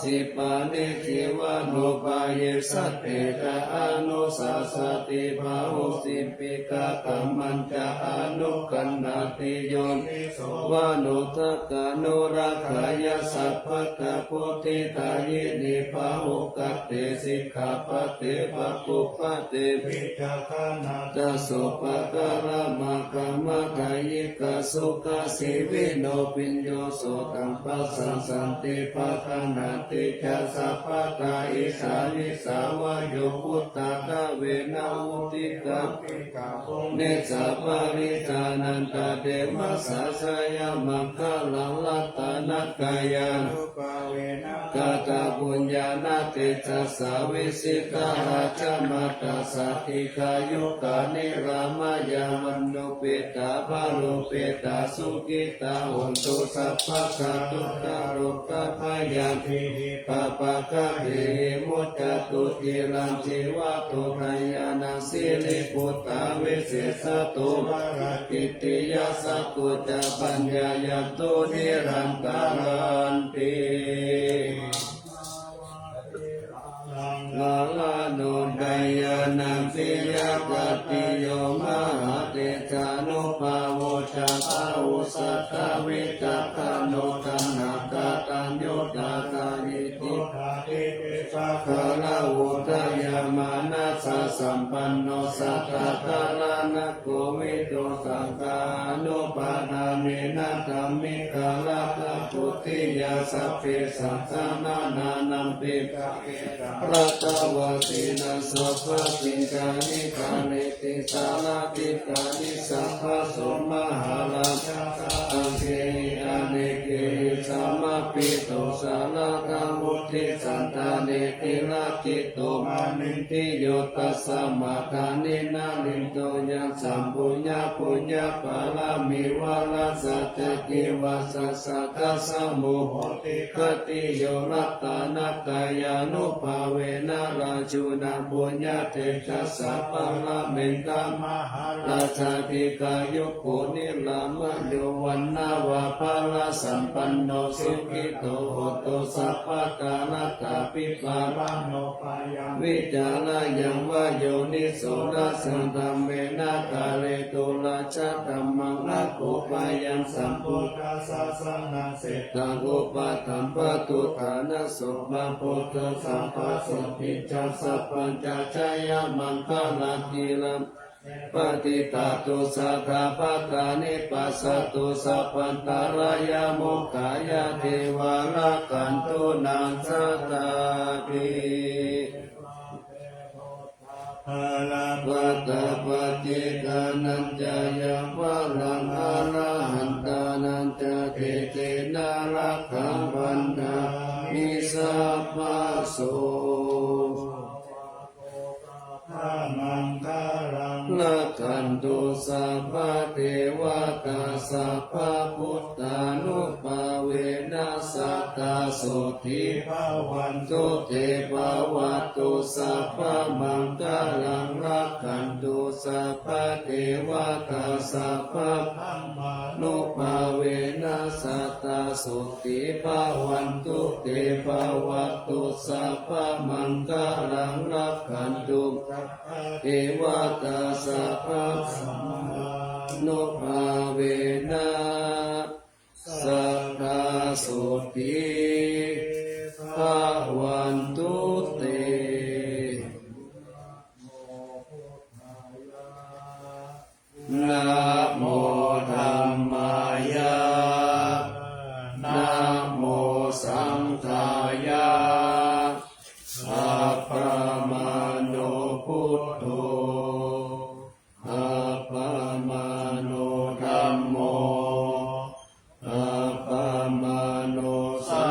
สิปานิจิวานุปายสัตเตจาอนุสาสติภาหุสิปิกากัมมันจาอนุกันนาติโยมวานุทักกานุรักขายสัพพะกะพุทธิตายินิภาหุกัตเตสิกขาปะเตปะปุปะเต วิจาคานา ตัสสุปะกะระมะกะมะกายิกะสุขะสิวิโนปิญโยโสตังปัสสังสันติภะคะนาติจัสสะปะกะอิสานิสาวะโยพุตตะกะเวนะอุติกะ ปิกาภุ เนสะปะริจานันตะเดมะสะสยามังคะลังลัตตานักกายา นุปาเวนะ กาตาปุญญานาติจัสสาวิสิการาชมาตาสัตถิกายุกานิรามายาวันโนเปตาภาโลเปตาสุกิตาโหนตุสัพพะคาตุตาโรกะพยาธิปะปะกะเดมุจจตุติรังจิวะโตทายานังสิลิปุตตาเวเสสะโตวะระกิติยาสักกุจปัญญายาโตนิรันตารันติ ลาลาโนดายานังสิยากติโยมหาเตชานุภาโวชาภาอุสัตตวิจักขโนตันหากาตัญโยตาตายิติ ทาติเอสะ คาลาวุตยามานัสสะสัมปันโนสัตตะคาลานะโกวิโตสังฆานุปาทาเมนะธัมมิกาลาภพุทธิยาสัพเพสังฆานานานัมปิกะเกตะ พระตาวตินะสัพพะสิกานิกาเนติสาลาติกานิสัพพะโสมหาลาอังเกอเนเกสัมมาปิโตสาลาคามุทิสันตาเนติลาจิตโตมานิติโยตัสสะมาคานินาลินโตยังสัมปุญญาปุญญาปาลามิวาลาสัจจิวัสสะกัสสะโมโหติคติโยรัตตานักกายานุภาเวนะราชูนาปุญญาเตจัสสะปะละเมนตามหาราชาธิกายุโกนิลามะโยวันนาวาภาลสัมปันโนสุขิโตโหตุสัพพะกาลตาปิปาราโนปายังวิจารายังวาโยนิโสรัสสันตัมเมนะกาเลตุลาชะธัมมังนะโกปายังสัมพุทธัสสะสนังเสตังอุปธัมปะตุฐานะสุมาโพธสัมปัสสติจัสสัพพัญจชายมังคลังกิลัมปฏิตาตุสัทธาปัตตานิปัสสตุสัพพันตารายาโมกขายาเทวารากันตุนังสัตตาภิ อาลา วัตตะปฏิกานันจายาวะลังอาราหันตานันจเทเตนะรักขังพันธามิสัพพะโส พระมังคารัง ละขันตุสัพพะเทวตาสัพพะพุทธานุภาเวนัสสตตาโสทิภาวันตุเทภาวตุสัพพะมังคลังละขันตุสัพพะเทวตาสัพพะ ธัมมา นุภาเวนัสสตตาโสทิภาวันตุเทภาวตุสัพพะมังคลังละขันตุ สัพพะ เทวตาสัพพะ สัมมา นุภาเวนะสัทธาสุติภาวันตุเต นะโมธัมมายา นะโมสังฆายาสัพพะมาโนพุทโธสัพพะมาโนธัมโมสัพพะมาโนสัง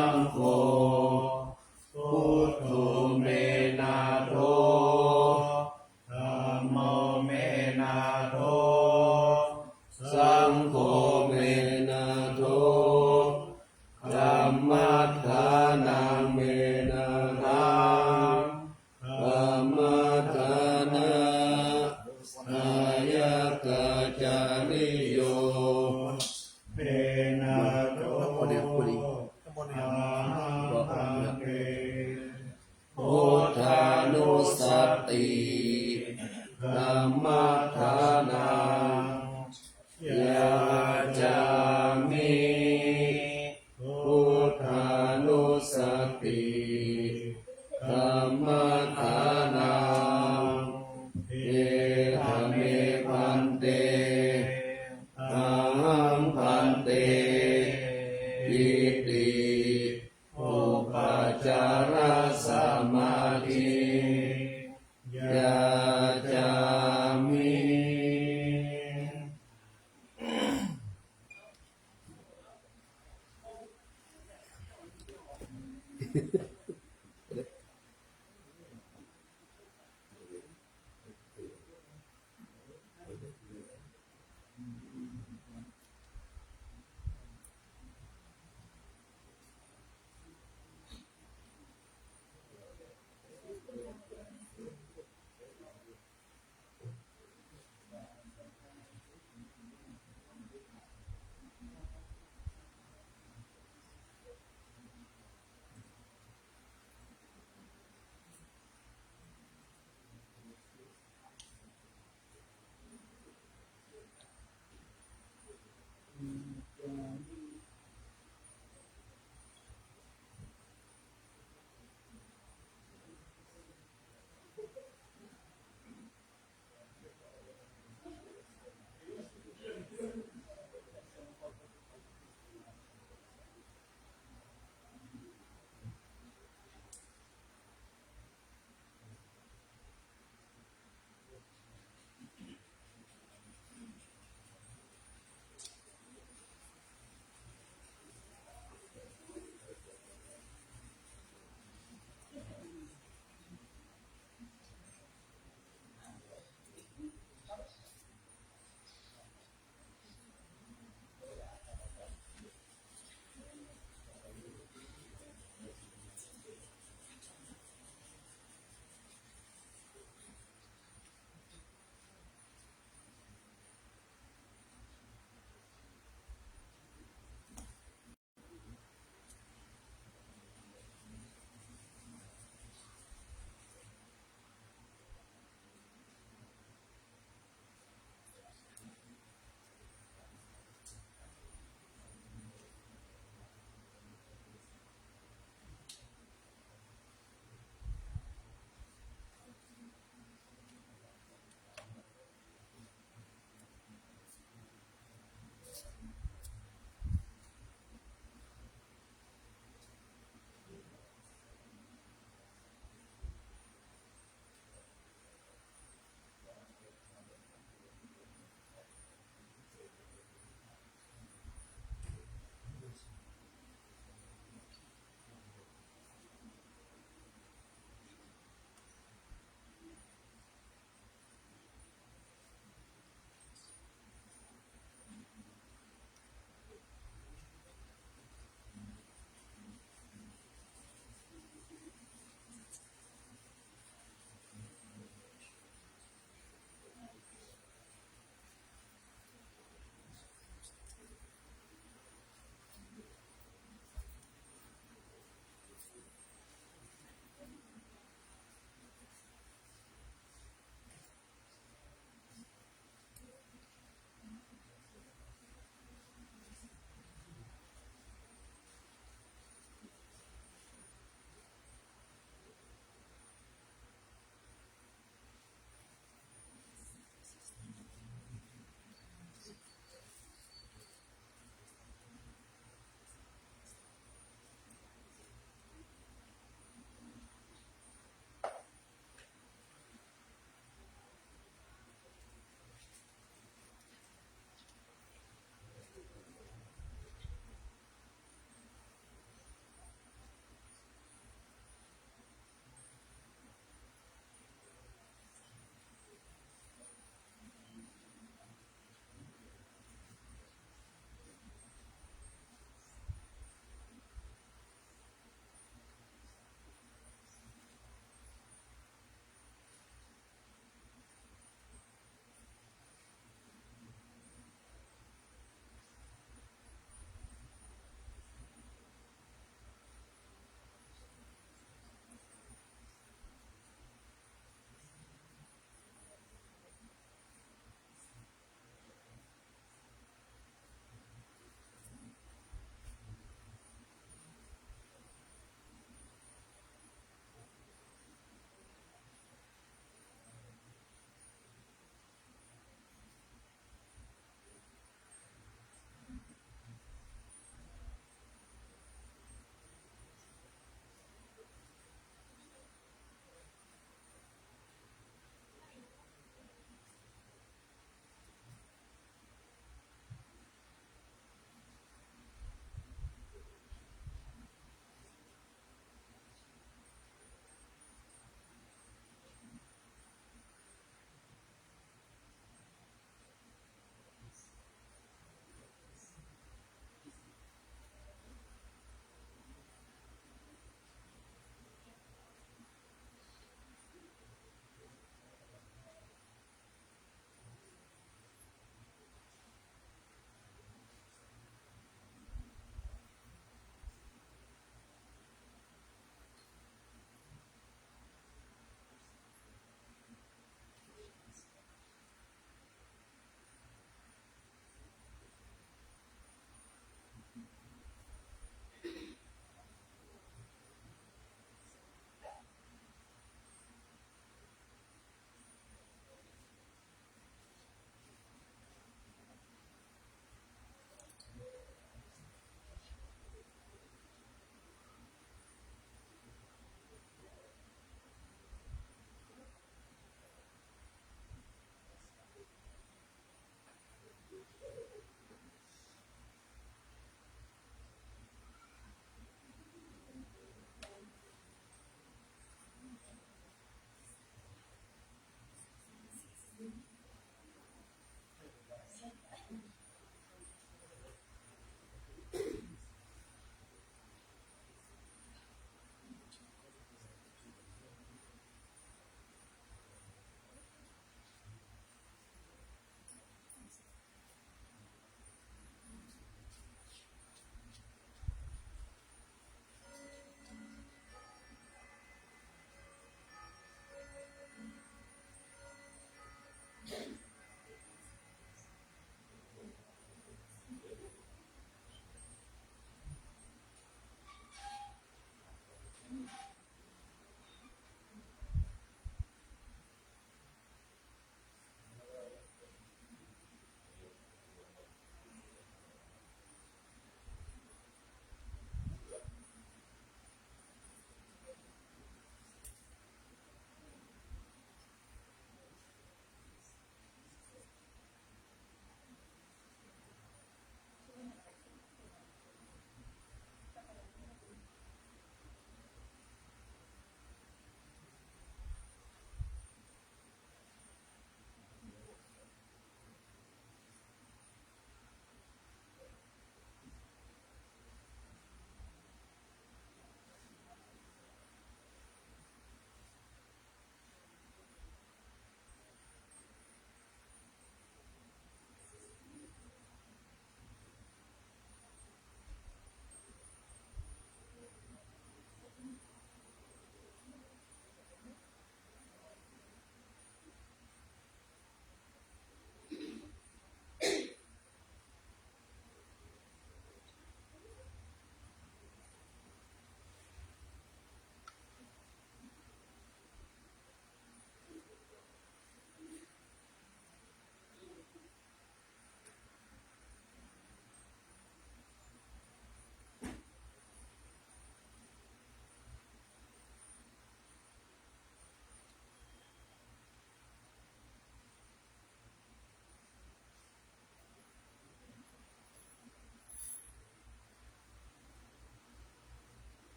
มิพุทธานุสติธัมมัฏฐานังเอธเมพันเตอาหังพันเตอิติอุปจารสมาธิยาจามิ อ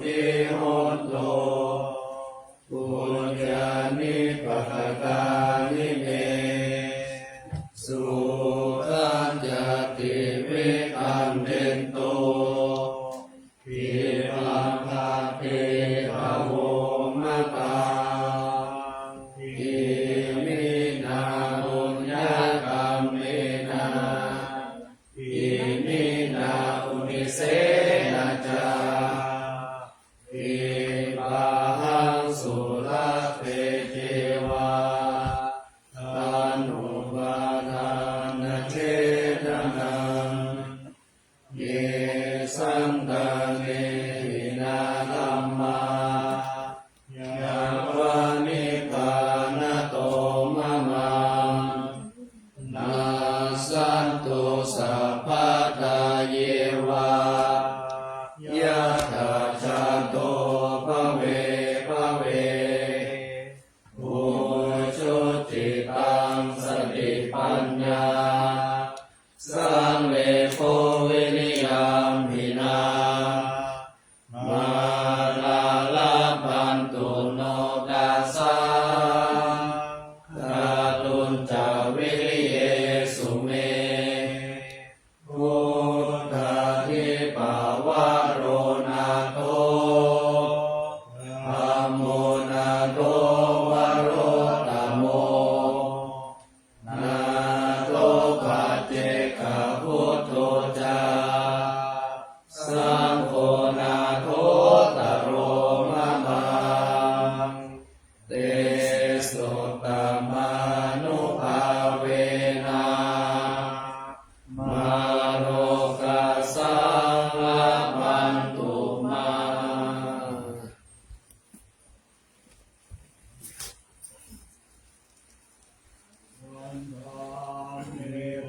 ติโหนโตปุญญานิปัสสานิเมสุขันจติวิคันเทนโตภิปังคาเทภโวมะตังอิมินาบุญญากรรมเมนะอิมินาอุนิเสนะจาอิปะหังสุรเปเจวาทานุปาทานเจตนังเยสังฆาเนหินาธัมมายังวานิพพานโตมะมังนาสันตุสัพพะทาเยวายะถาจันโตภเวภเวภูชุติตังสติปัญญาสังเลโภวิริยามหินามาลาลาพันตุโนดัสสะคาตุนจาวิริเยสุเมพุทธาทิปาวาโรนาโตธัมโมนาโตวโรตโมนาโตปัจเจกพุทโธจาสังโฆนาโทตโรมะมังเตสุตตมานุภาเวนะมาโรกัสสะละมันตุมา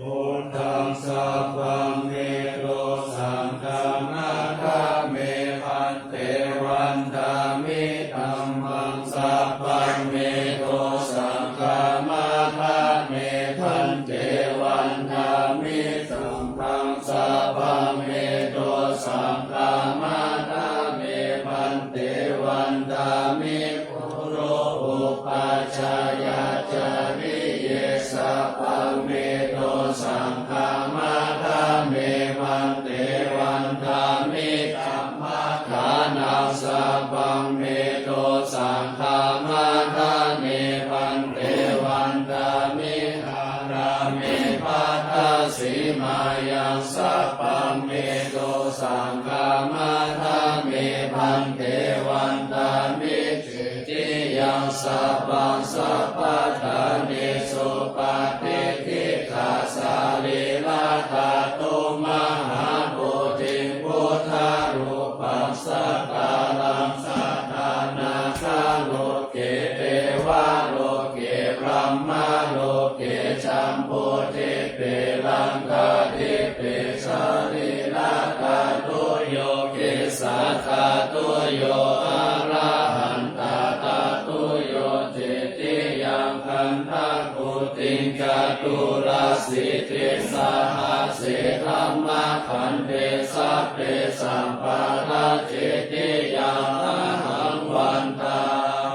พุทธังสัพพังเมโตสังฆังนาคาเมพันเตวันดามิธัมมังสัพพังเมโตสังฆามาทาเมพันเตวันดามิธัมมังสัพพังเมโตสังฆามาทาเมพันเตวันดามิปุโรอุปัชฌายาจาริเยสัพพังเมโตสังฆามาทาเมพันเตวันดามิธัมมังทานาสัพพังเมโตสังฆามาทาเมพันเตวันดามิหาราเมปัตตสิมายังสัพพังเมโตสังฆามาทาเมพันเตวันดามิจิติยังสัพพังสัพพะทานิสุปฏิทิฆาสาลิลาธาตุมหาปุถิพุทธารูปังสักการังสัทธานาคาโลเกเทวะโลเกพรหมโลเกจัมโพธิเปลังกาธิเปสาลิลาธาตุโยเกสัทธาตุโยอะระหันตาตาตุโยเจติยังคันธาปุติงจตุราสิติสาหาเสธัมมะขันเตสัพเพสัมปาราเจติยังอะหังวันตา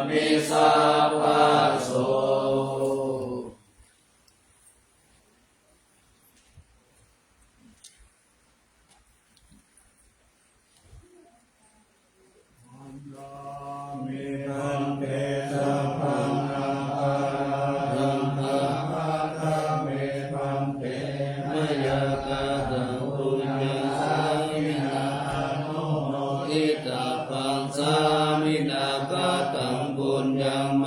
มิสัพพะโสมิหันเตสัพพังอาหังอาหาเมพันเตมยากาตังปุญญาสามินาโนทิตาปังสามินาคาตังปุญญังม